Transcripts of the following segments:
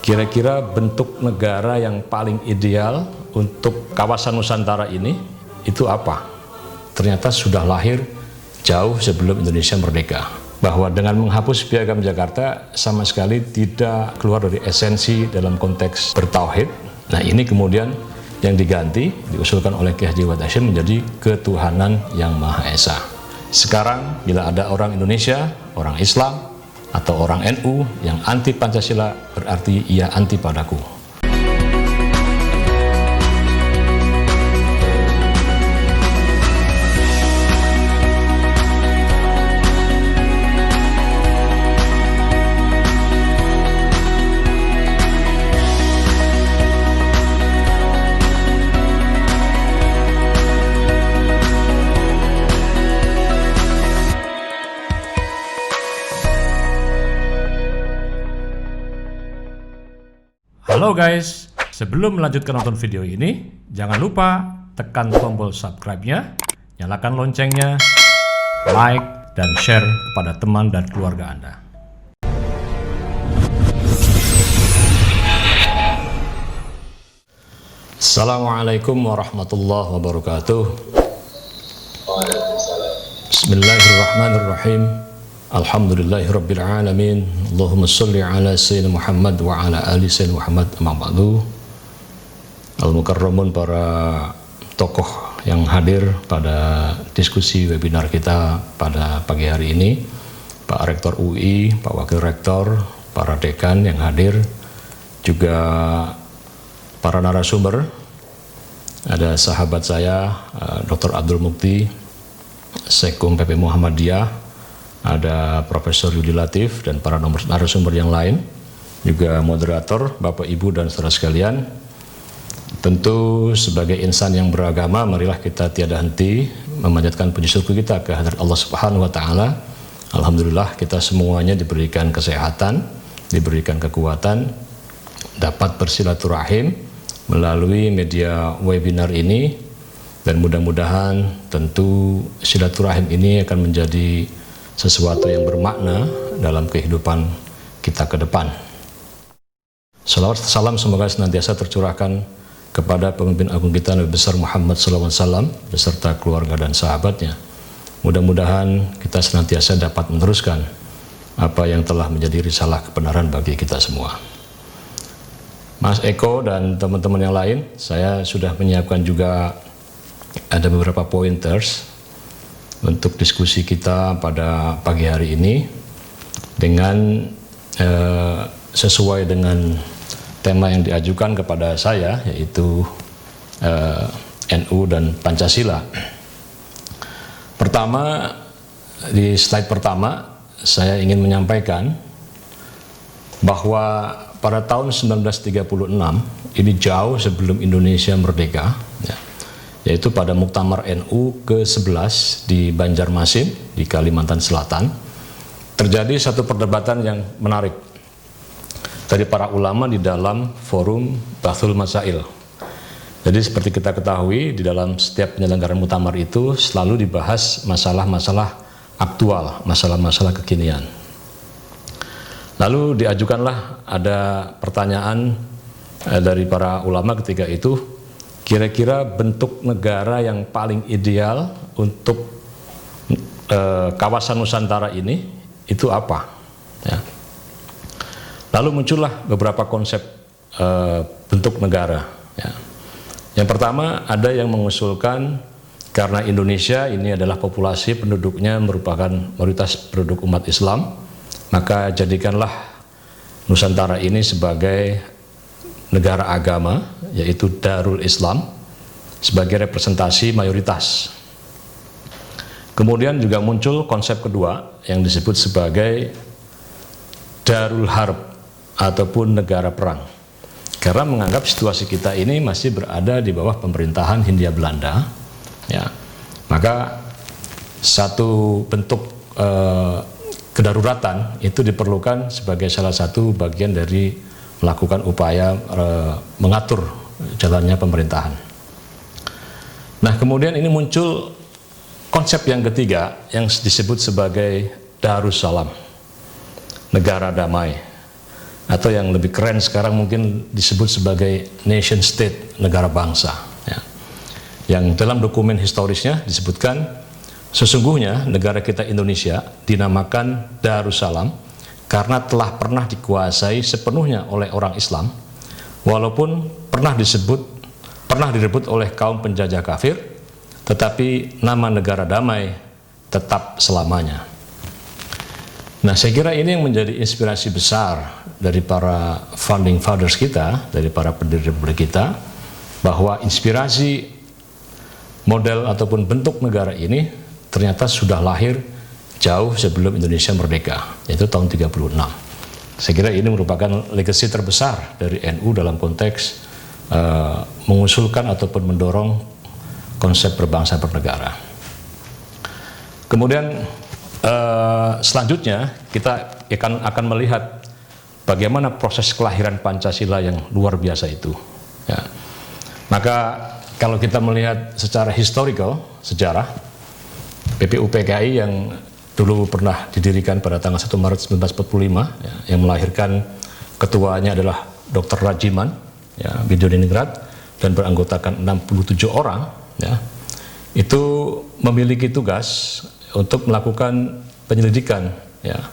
Kira-kira bentuk negara yang paling ideal untuk kawasan Nusantara ini itu apa? Ternyata sudah lahir jauh sebelum Indonesia merdeka. Bahwa dengan menghapus Piagam Jakarta sama sekali tidak keluar dari esensi dalam konteks bertauhid. Nah, ini kemudian yang diganti, diusulkan oleh Kiai Haji Ahmad Hashim menjadi ketuhanan yang Maha Esa. Sekarang bila ada orang Indonesia, orang Islam, atau orang NU yang anti Pancasila, berarti ia anti padaku. Halo guys, sebelum melanjutkan nonton video ini, jangan lupa tekan tombol subscribe-nya, nyalakan loncengnya, like, dan share kepada teman dan keluarga Anda. Assalamualaikum warahmatullahi wabarakatuh. Bismillahirrahmanirrahim. Alhamdulillahirabbil alamin. Allahumma shalli ala sayyidina Muhammad wa ala ali sayyidina Muhammad. Amma ba'du. Al-mukarramun, para tokoh yang hadir pada diskusi webinar kita pada pagi hari ini, Pak Rektor UI, Pak Wakil Rektor, para dekan yang hadir, juga para narasumber. Ada sahabat saya Dr. Abdul Mukti, Sekum PP Muhammadiyah, ada Profesor Yudi Latif, dan para narasumber yang lain, juga moderator, Bapak Ibu dan saudara sekalian. Tentu sebagai insan yang beragama, marilah kita tiada henti memanjatkan puji syukur kita ke hadirat Allah Subhanahu wa taala. Alhamdulillah kita semuanya diberikan kesehatan, diberikan kekuatan, dapat bersilaturahim melalui media webinar ini, dan mudah-mudahan tentu silaturahim ini akan menjadi sesuatu yang bermakna dalam kehidupan kita ke depan. Salawat salam semoga senantiasa tercurahkan kepada pemimpin agung kita Nabi besar Muhammad SAW beserta keluarga dan sahabatnya. Mudah-mudahan kita senantiasa dapat meneruskan apa yang telah menjadi risalah kebenaran bagi kita semua. Mas Eko dan teman-teman yang lain, saya sudah menyiapkan juga ada beberapa pointers untuk diskusi kita pada pagi hari ini dengan sesuai dengan tema yang diajukan kepada saya, yaitu NU dan Pancasila. Pertama, di slide pertama saya ingin menyampaikan bahwa pada tahun 1936, ini jauh sebelum Indonesia merdeka, ya, yaitu pada Muktamar NU ke-11 di Banjarmasin, di Kalimantan Selatan, terjadi satu perdebatan yang menarik dari para ulama di dalam forum Bahthul Masail. Jadi seperti kita ketahui, di dalam setiap penyelenggaraan muktamar itu selalu dibahas masalah-masalah aktual, masalah-masalah kekinian. Lalu diajukanlah ada pertanyaan dari para ulama ketika itu, kira-kira bentuk negara yang paling ideal untuk kawasan Nusantara ini itu apa? Ya. Lalu muncullah beberapa konsep bentuk negara. Ya. Yang pertama, ada yang mengusulkan karena Indonesia ini adalah populasi penduduknya merupakan mayoritas penduduk umat Islam, maka jadikanlah Nusantara ini sebagai negara agama, yaitu Darul Islam, sebagai representasi mayoritas. Kemudian juga muncul konsep kedua yang disebut sebagai Darul Harb ataupun negara perang, karena menganggap situasi kita ini masih berada di bawah pemerintahan Hindia Belanda, ya, maka satu bentuk kedaruratan itu diperlukan sebagai salah satu bagian dari melakukan upaya mengatur jalannya pemerintahan. Nah, kemudian ini muncul konsep yang ketiga yang disebut sebagai Darussalam, negara damai. atau yang lebih keren sekarang mungkin disebut sebagai nation state, negara bangsa. Ya. Yang dalam dokumen historisnya disebutkan sesungguhnya negara kita Indonesia dinamakan Darussalam karena telah pernah dikuasai sepenuhnya oleh orang Islam, walaupun pernah direbut oleh kaum penjajah kafir, tetapi nama negara damai tetap selamanya. Nah, saya kira ini yang menjadi inspirasi besar dari para founding fathers kita, dari para pendiri republik kita, bahwa inspirasi model ataupun bentuk negara ini ternyata sudah lahir jauh sebelum Indonesia merdeka, yaitu tahun 36. Saya kira ini merupakan legacy terbesar dari NU dalam konteks mengusulkan ataupun mendorong konsep berbangsa bernegara. Kemudian selanjutnya kita akan melihat bagaimana proses kelahiran Pancasila yang luar biasa itu. Ya. Maka kalau kita melihat secara historical, sejarah, PPUPKI yang dulu pernah didirikan pada tanggal 1 Maret 1945, ya, yang melahirkan ketuanya adalah Dr. Rajiman, ya, Bidodiningrat, dan beranggotakan 67 orang, ya, itu memiliki tugas untuk melakukan penyelidikan, ya,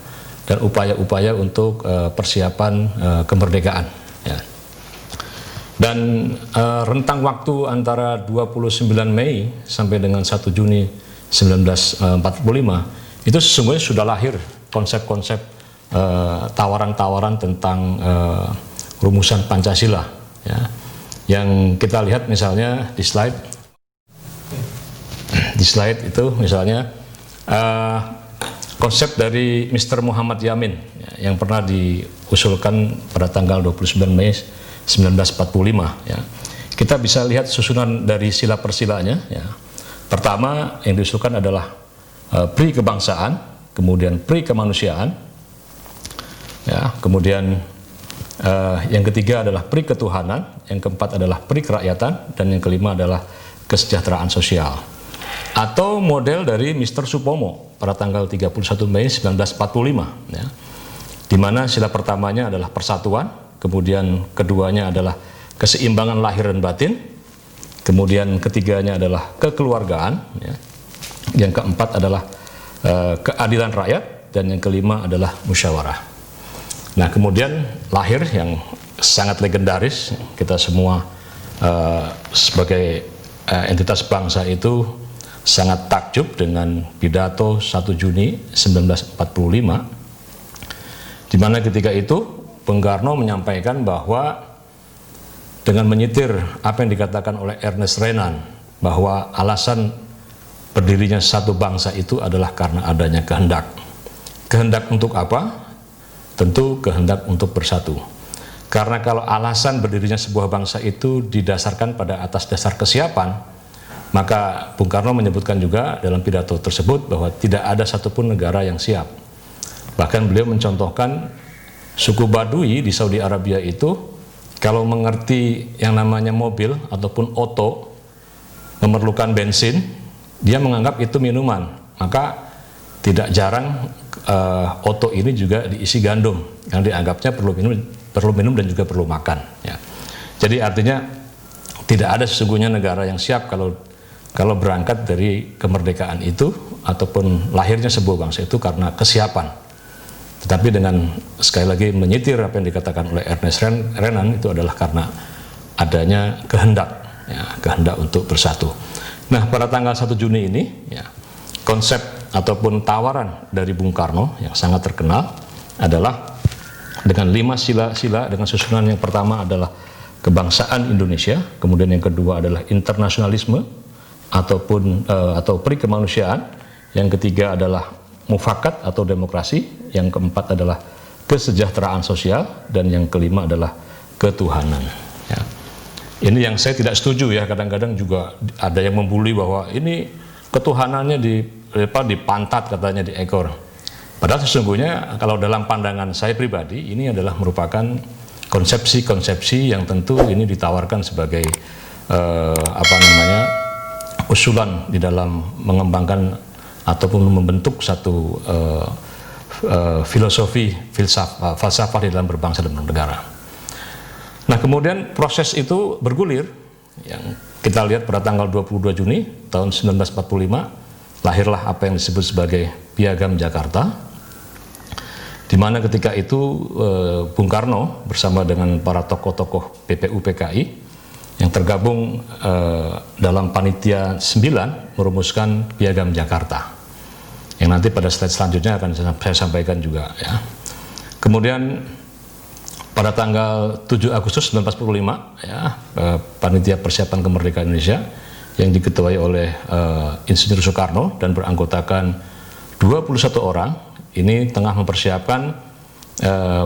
dan upaya-upaya untuk persiapan kemerdekaan. Ya. Dan rentang waktu antara 29 Mei sampai dengan 1 Juni 1945 itu sesungguhnya sudah lahir konsep-konsep tawaran-tawaran tentang rumusan Pancasila, ya, yang kita lihat misalnya di slide itu misalnya konsep dari Mr. Muhammad Yamin, ya, yang pernah diusulkan pada tanggal 29 Mei 1945. Ya. Kita bisa lihat susunan dari sila persilanya. Ya. Pertama yang diusulkan adalah pri kebangsaan, kemudian pri kemanusiaan, ya, kemudian yang ketiga adalah pri ketuhanan, yang keempat adalah pri kerakyatan, dan yang kelima adalah kesejahteraan sosial. Atau model dari Mr. Supomo pada tanggal 31 Mei 1945, ya, di mana sila pertamanya adalah persatuan, kemudian keduanya adalah keseimbangan lahir dan batin, kemudian ketiganya adalah kekeluargaan, ya, yang keempat adalah keadilan rakyat, dan yang kelima adalah musyawarah. Nah, kemudian lahir yang sangat legendaris, kita semua sebagai entitas bangsa itu sangat takjub dengan pidato 1 Juni 1945, di mana ketika itu Bung Karno menyampaikan bahwa dengan menyitir apa yang dikatakan oleh Ernest Renan, bahwa alasan berdirinya satu bangsa itu adalah karena adanya kehendak. Kehendak untuk apa? Tentu kehendak untuk bersatu. Karena kalau alasan berdirinya sebuah bangsa itu didasarkan pada atas dasar kesiapan, maka Bung Karno menyebutkan juga dalam pidato tersebut bahwa tidak ada satupun negara yang siap. Bahkan beliau mencontohkan suku Baduy di Saudi Arabia itu, kalau mengerti yang namanya mobil ataupun oto memerlukan bensin, dia menganggap itu minuman, maka tidak jarang oto ini juga diisi gandum, yang dianggapnya perlu minum dan juga perlu makan. Ya. Jadi artinya tidak ada sesungguhnya negara yang siap kalau berangkat dari kemerdekaan itu ataupun lahirnya sebuah bangsa itu karena kesiapan. Tetapi dengan sekali lagi menyitir apa yang dikatakan oleh Ernest Renan, itu adalah karena adanya kehendak, ya, kehendak untuk bersatu. Nah, pada tanggal 1 Juni ini, ya, konsep ataupun tawaran dari Bung Karno yang sangat terkenal adalah dengan 5 sila-sila, dengan susunan yang pertama adalah kebangsaan Indonesia, kemudian yang kedua adalah internasionalisme atau pri kemanusiaan, yang ketiga adalah mufakat atau demokrasi, yang keempat adalah kesejahteraan sosial, dan yang kelima adalah ketuhanan. Ya. Ini yang saya tidak setuju, ya, kadang-kadang juga ada yang membuli bahwa ini ketuhanannya di pantat, katanya di ekor. Padahal sesungguhnya kalau dalam pandangan saya pribadi ini adalah merupakan konsepsi-konsepsi yang tentu ini ditawarkan sebagai usulan di dalam mengembangkan ataupun membentuk satu filosofi, falsafah di dalam berbangsa dan bernegara. Nah, kemudian proses itu bergulir, yang kita lihat pada tanggal 22 Juni tahun 1945, lahirlah apa yang disebut sebagai Piagam Jakarta, di mana ketika itu Bung Karno bersama dengan para tokoh-tokoh PPU PKI yang tergabung dalam panitia 9 merumuskan Piagam Jakarta, yang nanti pada slide selanjutnya akan saya sampaikan juga, ya. Kemudian pada tanggal 7 Agustus 1945, ya, panitia persiapan kemerdekaan Indonesia yang diketuai oleh Insinyur Soekarno dan beranggotakan 21 orang, ini tengah mempersiapkan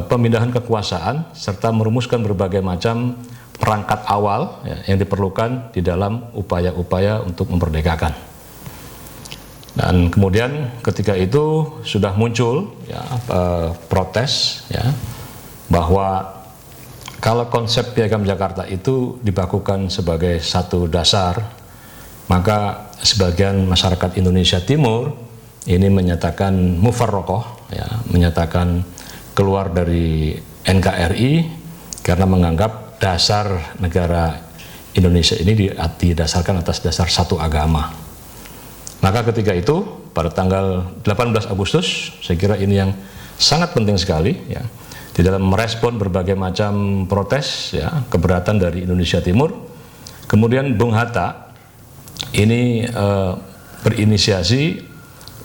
pemindahan kekuasaan serta merumuskan berbagai macam perangkat awal, ya, yang diperlukan di dalam upaya-upaya untuk memerdekakan. Dan kemudian ketika itu sudah muncul, ya, protes, ya, bahwa kalau konsep Piagam Jakarta itu dibakukan sebagai satu dasar, maka sebagian masyarakat Indonesia Timur ini menyatakan mufarroqoh, ya, menyatakan keluar dari NKRI karena menganggap dasar negara Indonesia ini didasarkan atas dasar satu agama. Maka ketika itu pada tanggal 18 Agustus, saya kira ini yang sangat penting sekali, ya, di dalam merespon berbagai macam protes, ya, keberatan dari Indonesia Timur. Kemudian Bung Hatta ini berinisiasi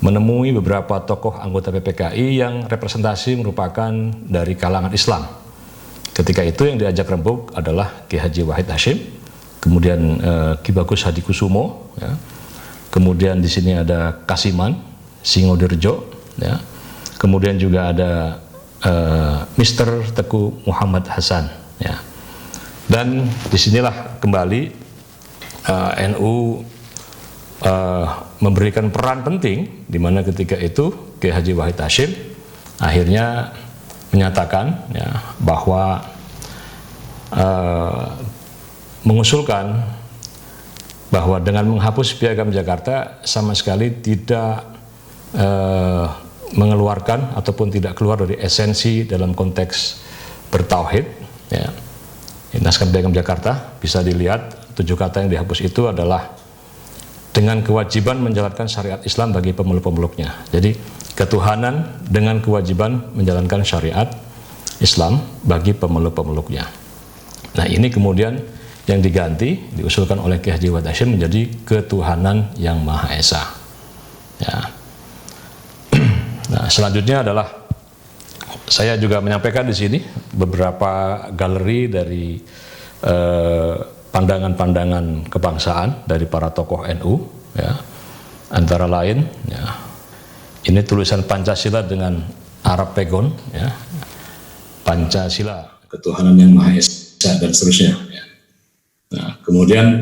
menemui beberapa tokoh anggota PPKI yang representasi merupakan dari kalangan Islam. Ketika itu yang diajak rembuk adalah Ki Haji Wahid Hasyim, kemudian Ki Bagus Hadikusumo, ya. Kemudian di sini ada Kasiman Singodirjo, ya. Kemudian juga ada Mr. Teguh Muhammad Hasan, ya. Dan disinilah kembali NU memberikan peran penting, di mana ketika itu Ki Haji Wahid Hasyim akhirnya menyatakan, ya, bahwa mengusulkan bahwa dengan menghapus Piagam Jakarta sama sekali tidak mengeluarkan ataupun tidak keluar dari esensi dalam konteks bertauhid, ya. Naskah Piagam Jakarta bisa dilihat 7 kata yang dihapus itu adalah dengan kewajiban menjalankan syariat Islam bagi pemeluk-pemeluknya. Jadi ketuhanan dengan kewajiban menjalankan syariat Islam bagi pemeluk-pemeluknya. Nah, ini kemudian yang diganti, diusulkan oleh Ki Haji Wahid Hasyim menjadi ketuhanan yang Maha Esa, ya. Nah, selanjutnya adalah saya juga menyampaikan di sini beberapa galeri dari pandangan-pandangan kebangsaan dari para tokoh NU, ya. Antara lain, ya, ini tulisan Pancasila dengan Arab Pegon, ya. Pancasila, ketuhanan yang Maha Esa, dan seterusnya, ya. Nah, kemudian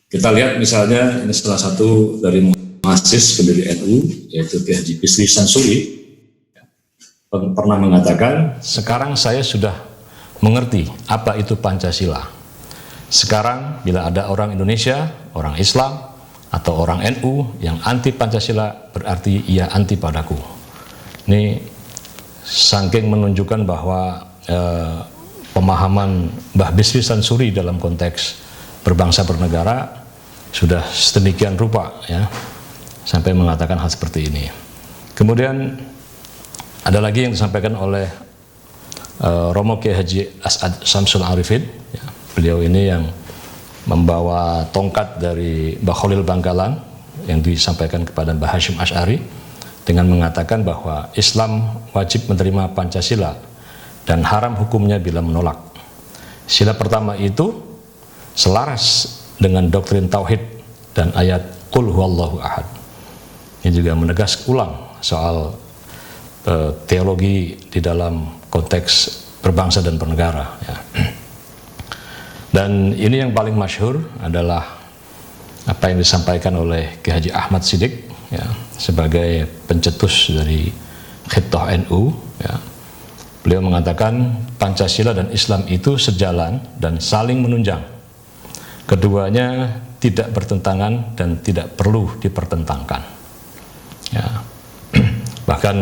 kita lihat misalnya ini salah satu dari muassis pendiri NU, yaitu Ki Haji Bisri Sansuri, pernah mengatakan, sekarang saya sudah mengerti apa itu Pancasila. Sekarang bila ada orang Indonesia, orang Islam, atau orang NU yang anti Pancasila, berarti ia anti padaku. Ini saking menunjukkan bahwa pemahaman Mbah Bisri Sansuri dalam konteks berbangsa bernegara sudah sedemikian rupa, ya, sampai mengatakan hal seperti ini. Kemudian ada lagi yang disampaikan oleh Romo Kiai Haji As'ad Syamsul Arifin, ya. Beliau ini yang membawa tongkat dari Mbah Khalil Bangkalan yang disampaikan kepada Mbah Hasyim Asy'ari dengan mengatakan bahwa Islam wajib menerima Pancasila dan haram hukumnya bila menolak. Sila pertama itu selaras dengan doktrin tauhid dan ayat Qul huwallahu ahad. Ini juga menegas ulang soal teologi di dalam konteks berbangsa dan bernegara, ya. Dan ini yang paling masyhur adalah apa yang disampaikan oleh Ki Haji Ahmad Siddiq, ya, sebagai pencetus dari Khittah NU, ya. Beliau mengatakan Pancasila dan Islam itu sejalan dan saling menunjang. Keduanya tidak bertentangan dan tidak perlu dipertentangkan, ya. Bahkan,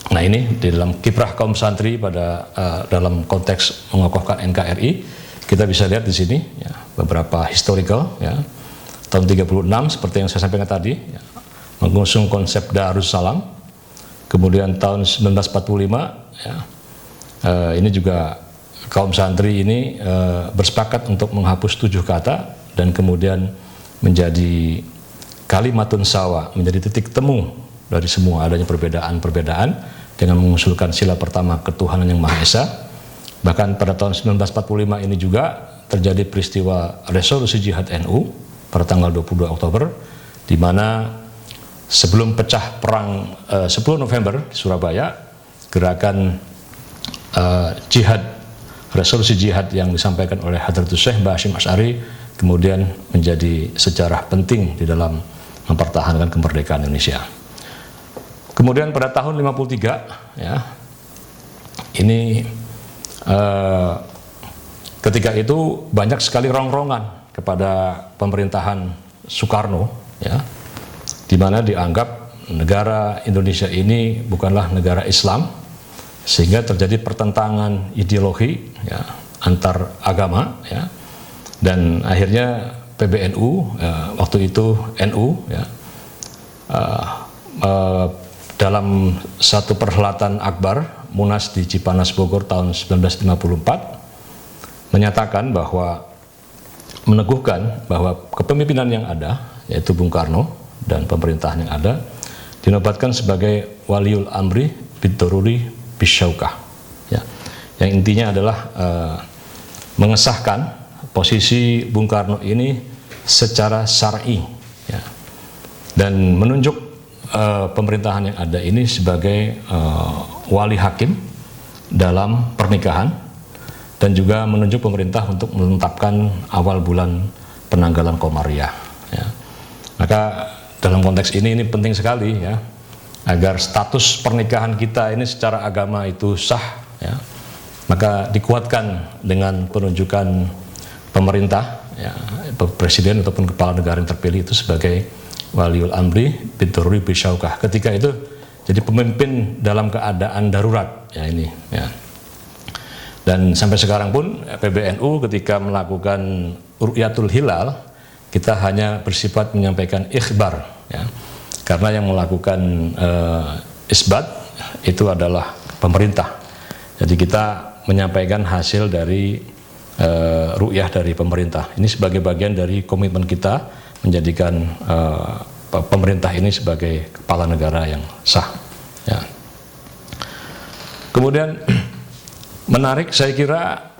nah ini di dalam kiprah kaum santri pada dalam konteks mengokohkan NKRI, kita bisa lihat di sini ya, beberapa historical ya. Tahun 36 seperti yang saya sampaikan tadi ya, mengusung konsep Darussalam. Kemudian tahun 1945 ya, ini juga kaum santri ini bersepakat untuk menghapus 7 kata dan kemudian menjadi kalimatun sawa, menjadi titik temu dari semua adanya perbedaan-perbedaan dengan mengusulkan sila pertama ketuhanan yang Maha Esa. Bahkan pada tahun 1945 ini juga terjadi peristiwa resolusi jihad NU pada tanggal 22 Oktober, di mana sebelum pecah perang 10 November di Surabaya, gerakan jihad, resolusi jihad yang disampaikan oleh Hadratus Syekh Mbah Hasyim Asy'ari kemudian menjadi sejarah penting di dalam mempertahankan kemerdekaan Indonesia. Kemudian pada tahun 53 ya, ini ketika itu banyak sekali rongrongan kepada pemerintahan Soekarno ya, di mana dianggap negara Indonesia ini bukanlah negara Islam, sehingga terjadi pertentangan ideologi ya, antar agama ya, dan akhirnya PBNU waktu itu NU ya, dalam satu perhelatan akbar Munas di Cipanas Bogor tahun 1954 menyatakan bahwa, meneguhkan bahwa kepemimpinan yang ada, yaitu Bung Karno dan pemerintahan yang ada, dinobatkan sebagai waliul amri bid-daruri bisyaukah ya, yang intinya adalah mengesahkan posisi Bung Karno ini secara syar'i ya, dan menunjuk pemerintahan yang ada ini sebagai wali hakim dalam pernikahan, dan juga menunjuk pemerintah untuk menetapkan awal bulan penanggalan Komariah ya. Maka dalam konteks ini penting sekali ya, agar status pernikahan kita ini secara agama itu sah ya, maka dikuatkan dengan penunjukan pemerintah ya, presiden ataupun kepala negara yang terpilih itu sebagai waliul amri bid-daruri bisyaukah. Ketika itu jadi pemimpin dalam keadaan darurat ya ini ya. Dan sampai sekarang pun PBNU ketika melakukan ru'yatul hilal, kita hanya bersifat menyampaikan ikhbar ya, karena yang melakukan isbat itu adalah pemerintah. Jadi kita menyampaikan hasil dari ru'yah dari pemerintah. Ini sebagai bagian dari komitmen kita menjadikan pemerintah ini sebagai kepala negara yang sah ya. Kemudian menarik saya kira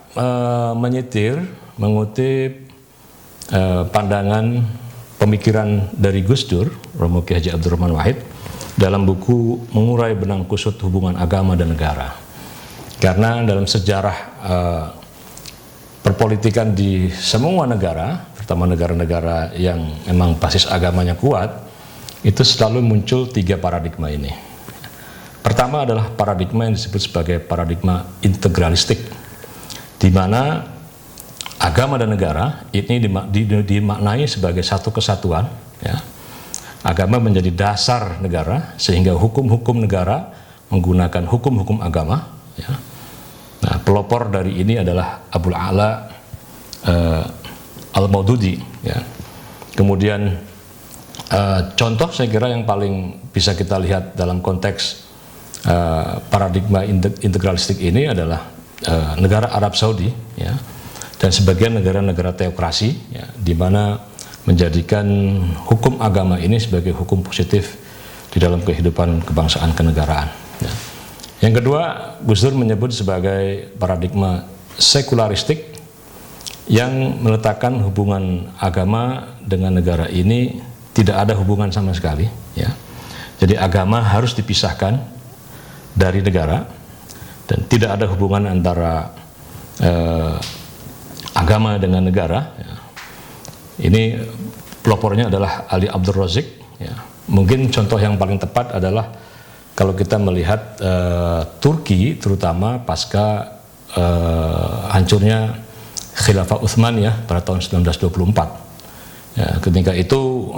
mengutip pandangan pemikiran dari Gus Dur, Romo Ki Haji Abdurrahman Wahid, dalam buku Mengurai Benang Kusut Hubungan Agama dan Negara. Karena dalam sejarah perpolitikan di semua negara, terutama negara-negara yang memang basis agamanya kuat, itu selalu muncul 3 paradigma ini. Pertama adalah paradigma yang disebut sebagai paradigma integralistik, di mana agama dan negara ini dimaknai sebagai satu kesatuan ya. Agama menjadi dasar negara, sehingga hukum-hukum negara menggunakan hukum-hukum agama ya. Nah, pelopor dari ini adalah Abul A'la Al-Maududi ya. Kemudian contoh saya kira yang paling bisa kita lihat dalam konteks paradigma integralistik ini adalah negara Arab Saudi ya, dan sebagian negara-negara teokrasi ya, di mana menjadikan hukum agama ini sebagai hukum positif di dalam kehidupan kebangsaan kenegaraan ya. Yang kedua, Gus Dur menyebut sebagai paradigma sekularistik yang meletakkan hubungan agama dengan negara ini tidak ada hubungan sama sekali ya. Jadi agama harus dipisahkan dari negara, dan tidak ada hubungan antara agama dengan negara ya. Ini pelopornya adalah Ali Abdul Razik ya. Mungkin contoh yang paling tepat adalah kalau kita melihat Turki, terutama pasca hancurnya Khilafah Utsmaniyah pada tahun 1924 ya, ketika itu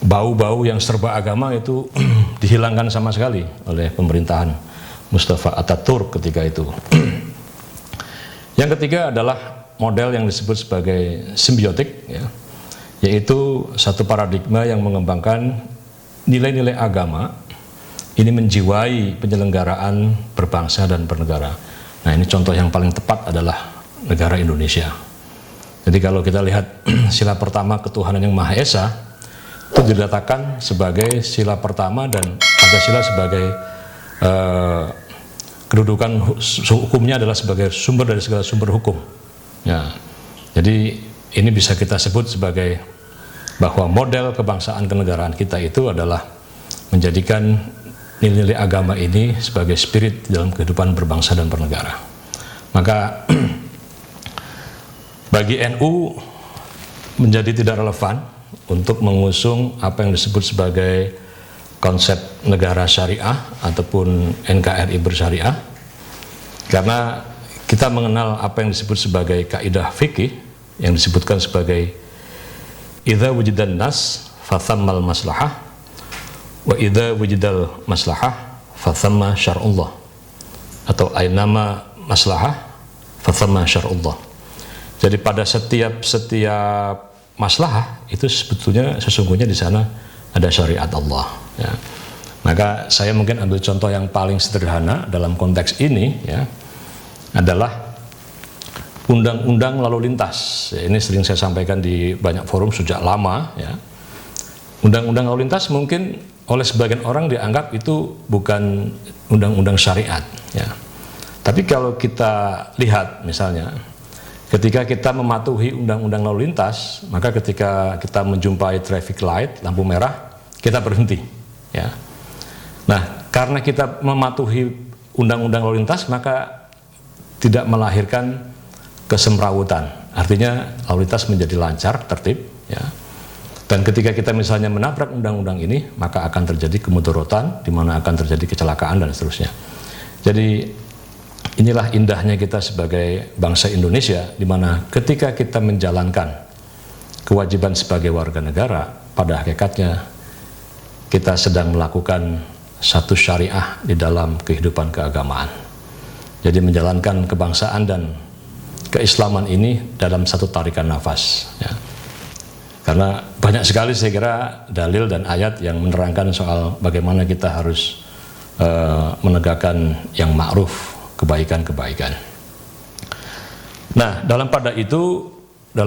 bau-bau yang serba agama itu dihilangkan sama sekali oleh pemerintahan Mustafa Ataturk ketika itu. Yang ketiga adalah model yang disebut sebagai simbiotik, ya, yaitu satu paradigma yang mengembangkan nilai-nilai agama ini menjiwai penyelenggaraan berbangsa dan bernegara. Nah, ini contoh yang paling tepat adalah negara Indonesia. Jadi kalau kita lihat sila pertama ketuhanan yang Maha Esa itu diletakkan sebagai sila pertama dan Pancasila sebagai kedudukan hukumnya adalah sebagai sumber dari segala sumber hukum. Ya, jadi ini bisa kita sebut sebagai bahwa model kebangsaan kenegaraan kita itu adalah menjadikan nilai-nilai agama ini sebagai spirit dalam kehidupan berbangsa dan bernegara. Maka bagi NU menjadi tidak relevan untuk mengusung apa yang disebut sebagai konsep negara syariah ataupun NKRI bersyariah, karena kita mengenal apa yang disebut sebagai kaidah fikih yang disebutkan sebagai idza wujidan nas fathammal maslahah wa idza wujidal maslahah fathamma syar'ullah, atau ainama maslahah fathamma syar'ullah. Jadi pada setiap maslahah itu sesungguhnya di sana ada syariat Allah, ya. Maka saya mungkin ambil contoh yang paling sederhana dalam konteks ini, ya, adalah undang-undang lalu lintas. Ya, ini sering saya sampaikan di banyak forum sejak lama, ya. Undang-undang lalu lintas mungkin oleh sebagian orang dianggap itu bukan undang-undang syariat, ya. Tapi kalau kita lihat misalnya ketika kita mematuhi undang-undang lalu lintas, maka ketika kita menjumpai traffic light, lampu merah, kita berhenti, ya. Nah, karena kita mematuhi undang-undang lalu lintas, maka tidak melahirkan kesemrawutan. Artinya lalu lintas menjadi lancar, tertib, ya. Dan ketika kita misalnya menabrak undang-undang ini, maka akan terjadi kemudaratan, di mana akan terjadi kecelakaan dan seterusnya. Jadi inilah indahnya kita sebagai bangsa Indonesia, di mana ketika kita menjalankan kewajiban sebagai warga negara, pada hakikatnya kita sedang melakukan satu syariah di dalam kehidupan keagamaan. Jadi menjalankan kebangsaan dan keislaman ini dalam satu tarikan nafas, ya. Karena banyak sekali saya kira dalil dan ayat yang menerangkan soal bagaimana kita harus menegakkan yang ma'ruf, kebaikan-kebaikan. Nah, dalam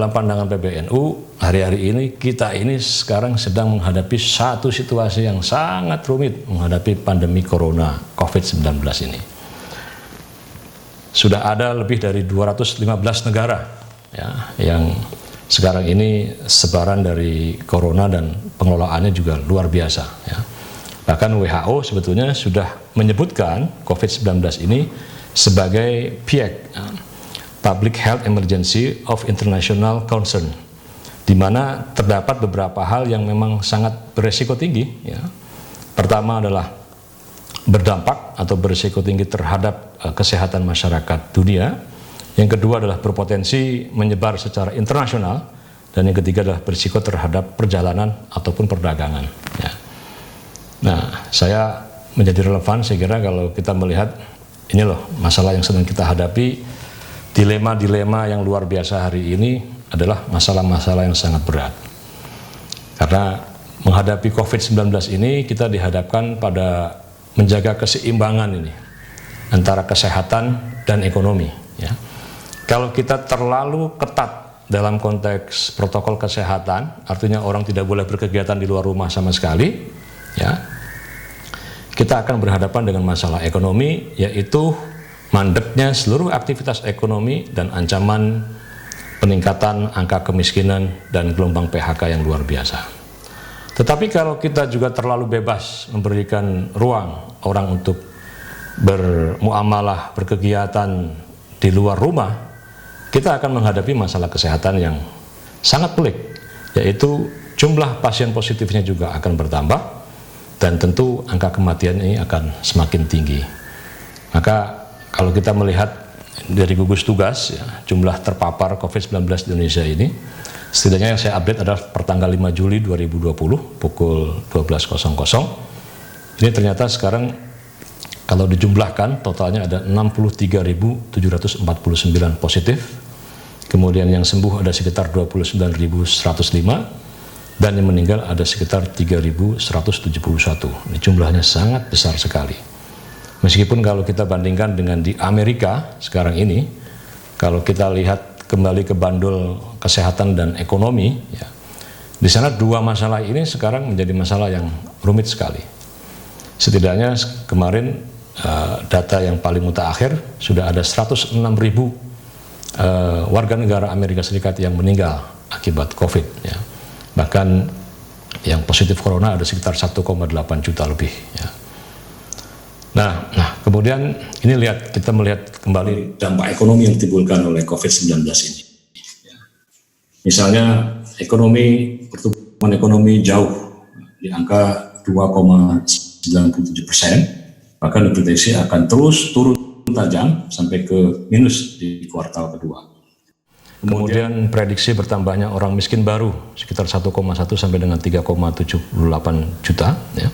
pandangan PBNU, hari-hari ini kita ini sekarang sedang menghadapi satu situasi yang sangat rumit menghadapi pandemi corona COVID-19 ini. Sudah ada lebih dari 215 negara, ya, yang sekarang ini sebaran dari corona dan pengelolaannya juga luar biasa, ya. Bahkan WHO sebetulnya sudah menyebutkan COVID-19 ini sebagai PHEC, Public Health Emergency of International Concern, di mana terdapat beberapa hal yang memang sangat beresiko tinggi, ya. Pertama adalah berdampak atau beresiko tinggi terhadap kesehatan masyarakat dunia. Yang kedua adalah berpotensi menyebar secara internasional, dan yang ketiga adalah berisiko terhadap perjalanan ataupun perdagangan, ya. Nah, saya menjadi relevan saya kira kalau kita melihat ini loh masalah yang sedang kita hadapi, dilema-dilema yang luar biasa hari ini adalah masalah-masalah yang sangat berat. Karena menghadapi COVID-19 ini kita dihadapkan pada menjaga keseimbangan ini antara kesehatan dan ekonomi, ya. Kalau kita terlalu ketat dalam konteks protokol kesehatan, artinya orang tidak boleh berkegiatan di luar rumah sama sekali, ya, kita akan berhadapan dengan masalah ekonomi, yaitu mandeknya seluruh aktivitas ekonomi dan ancaman peningkatan angka kemiskinan dan gelombang PHK yang luar biasa. Tetapi kalau kita juga terlalu bebas memberikan ruang orang untuk bermuamalah, berkegiatan di luar rumah, kita akan menghadapi masalah kesehatan yang sangat pelik, yaitu jumlah pasien positifnya juga akan bertambah, dan tentu angka kematian ini akan semakin tinggi. Maka kalau kita melihat dari gugus tugas, ya, jumlah terpapar COVID-19 di Indonesia ini, setidaknya yang saya update adalah pertanggal 5 Juli 2020 pukul 12.00, Ini ternyata sekarang kalau dijumlahkan totalnya ada 63.749 positif, kemudian yang sembuh ada sekitar 29.105, dan yang meninggal ada sekitar 3.171. Ini jumlahnya sangat besar sekali. Meskipun kalau kita bandingkan dengan di Amerika sekarang ini, kalau kita lihat kembali ke bandul kesehatan dan ekonomi, ya, di sana dua masalah ini sekarang menjadi masalah yang rumit sekali. Setidaknya kemarin data yang paling mutakhir sudah ada 106.000 warga negara Amerika Serikat yang meninggal akibat COVID. Ya. Bahkan yang positif corona ada sekitar 1,8 juta lebih. Ya. Nah, kemudian ini kita melihat kembali dampak ekonomi yang ditimbulkan oleh COVID-19 ini. Ya. Misalnya pertumbuhan ekonomi jauh di angka 2,97%, bahkan diprediksi akan terus turun tajam sampai ke minus di kuartal kedua. Kemudian prediksi bertambahnya orang miskin baru sekitar 1,1 sampai dengan 3,78 juta. Ya.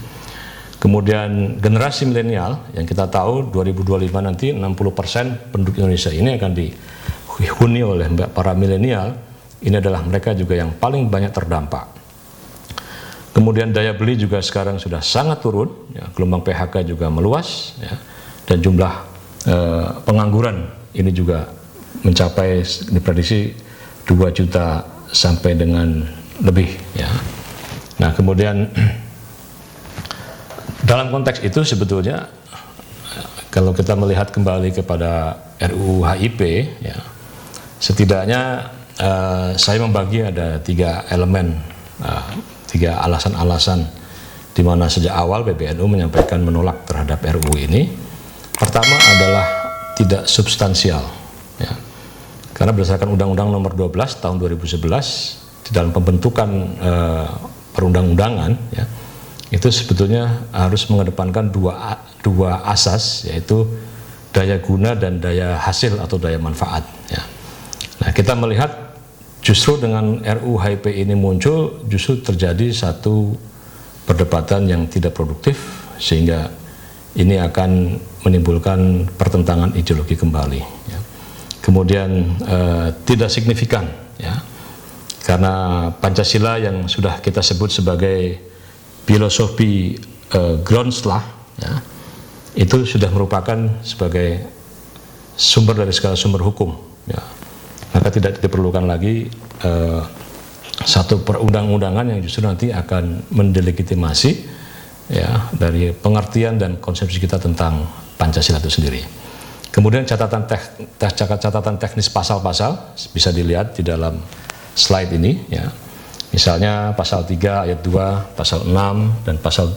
Kemudian generasi milenial yang kita tahu 2025 nanti 60% penduduk Indonesia ini akan dihuni oleh para milenial. Ini adalah mereka juga yang paling banyak terdampak. Kemudian daya beli juga sekarang sudah sangat turun, ya, gelombang PHK juga meluas, ya, dan jumlah pengangguran ini juga mencapai diprediksi 2 juta sampai dengan lebih. Ya. Nah, kemudian dalam konteks itu sebetulnya kalau kita melihat kembali kepada RUU HIP, ya, setidaknya saya membagi ada 3 elemen, 3 alasan-alasan di mana sejak awal PBNU menyampaikan menolak terhadap RUU ini. Pertama adalah tidak substansial, ya. Karena berdasarkan Undang-Undang Nomor 12 Tahun 2011 di dalam pembentukan perundang-undangan, ya, itu sebetulnya harus mengedepankan dua asas, yaitu daya guna dan daya hasil atau daya manfaat. Ya. Nah, kita melihat justru dengan RUU HIP ini muncul, justru terjadi satu perdebatan yang tidak produktif, sehingga ini akan menimbulkan pertentangan ideologi kembali. Ya. Kemudian tidak signifikan, ya, karena Pancasila yang sudah kita sebut sebagai filosofi Grundslag, ya, itu sudah merupakan sebagai sumber dari segala sumber hukum. Ya. Maka tidak diperlukan lagi satu perundang-undangan yang justru nanti akan mendelegitimasi, ya, dari pengertian dan konsepsi kita tentang Pancasila itu sendiri. Kemudian catatan teknis pasal-pasal bisa dilihat di dalam slide ini, ya. Misalnya pasal 3 ayat 2, pasal 6 dan pasal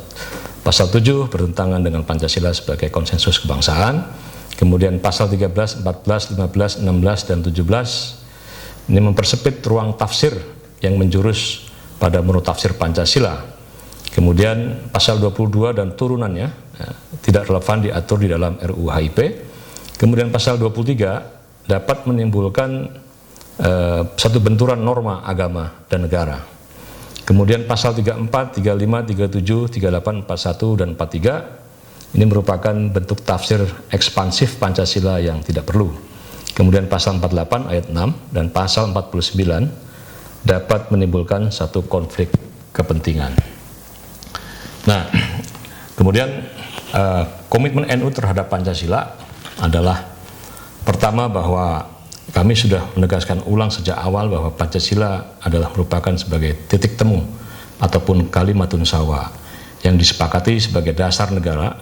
7 bertentangan dengan Pancasila sebagai konsensus kebangsaan. Kemudian pasal 13, 14, 15, 16 dan 17 ini mempersempit ruang tafsir yang menjurus pada monotafsir Pancasila. Kemudian pasal 22 dan turunannya, ya, tidak relevan diatur di dalam RUU HIP. Kemudian pasal 23 dapat menimbulkan satu benturan norma agama dan negara. Kemudian pasal 34, 35, 37, 38, 41 dan 43 ini merupakan bentuk tafsir ekspansif Pancasila yang tidak perlu. Kemudian pasal 48 ayat 6 dan pasal 49 dapat menimbulkan satu konflik kepentingan. Nah, kemudian komitmen NU terhadap Pancasila adalah pertama bahwa kami sudah menegaskan ulang sejak awal bahwa Pancasila adalah merupakan sebagai titik temu ataupun kalimatun sawa yang disepakati sebagai dasar negara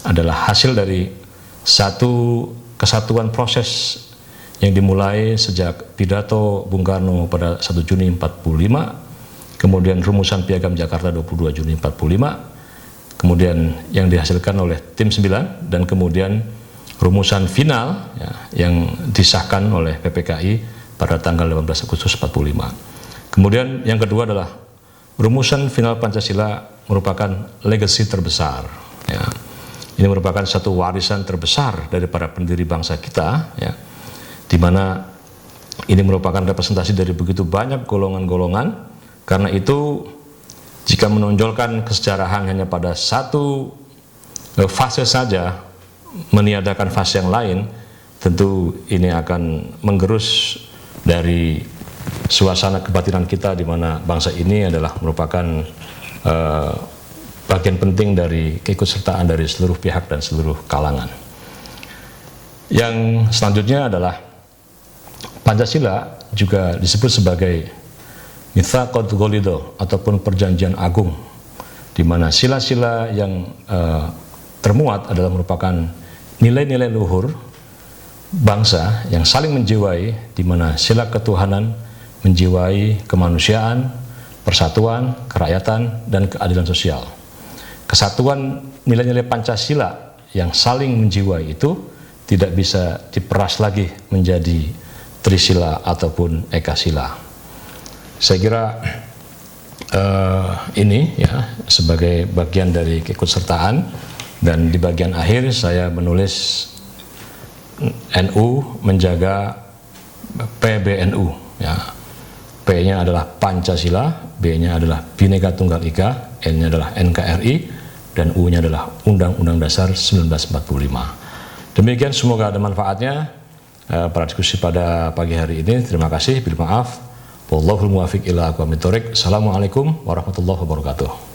adalah hasil dari satu kesatuan proses yang dimulai sejak pidato Bung Karno pada 1 Juni 45, kemudian rumusan Piagam Jakarta 22 Juni 45, kemudian yang dihasilkan oleh tim 9, dan kemudian rumusan final, ya, yang disahkan oleh PPKI pada tanggal 18 Agustus 45. Kemudian yang kedua adalah rumusan final Pancasila merupakan legacy terbesar. Ya. Ini merupakan satu warisan terbesar dari para pendiri bangsa kita, ya, di mana ini merupakan representasi dari begitu banyak golongan-golongan. Karena itu, Jika menonjolkan kesejarahan hanya pada satu fase saja, meniadakan fase yang lain, tentu ini akan menggerus dari suasana kebatinan kita, di mana bangsa ini adalah merupakan bagian penting dari keikutsertaan dari seluruh pihak dan seluruh kalangan. Yang selanjutnya adalah Pancasila juga disebut sebagai Mitsaqul Ghalidho ataupun perjanjian agung, di mana sila-sila yang termuat adalah merupakan nilai-nilai luhur bangsa yang saling menjiwai, di mana sila ketuhanan menjiwai kemanusiaan, persatuan, kerakyatan, dan keadilan sosial. Kesatuan nilai-nilai Pancasila yang saling menjiwai itu tidak bisa diperas lagi menjadi trisila ataupun ekasila. Saya kira ini ya sebagai bagian dari keikutsertaan, dan di bagian akhir saya menulis NU menjaga PBNU ya. P-nya adalah Pancasila, B-nya adalah Bhinneka Tunggal Ika, N-nya adalah NKRI, dan U-nya adalah Undang-Undang Dasar 1945. Demikian, semoga ada manfaatnya pada diskusi pada pagi hari ini. Terima kasih, bil maaf. Wallahul muwaffiq ila aqwamit thoriq. Assalamualaikum warahmatullahi wabarakatuh.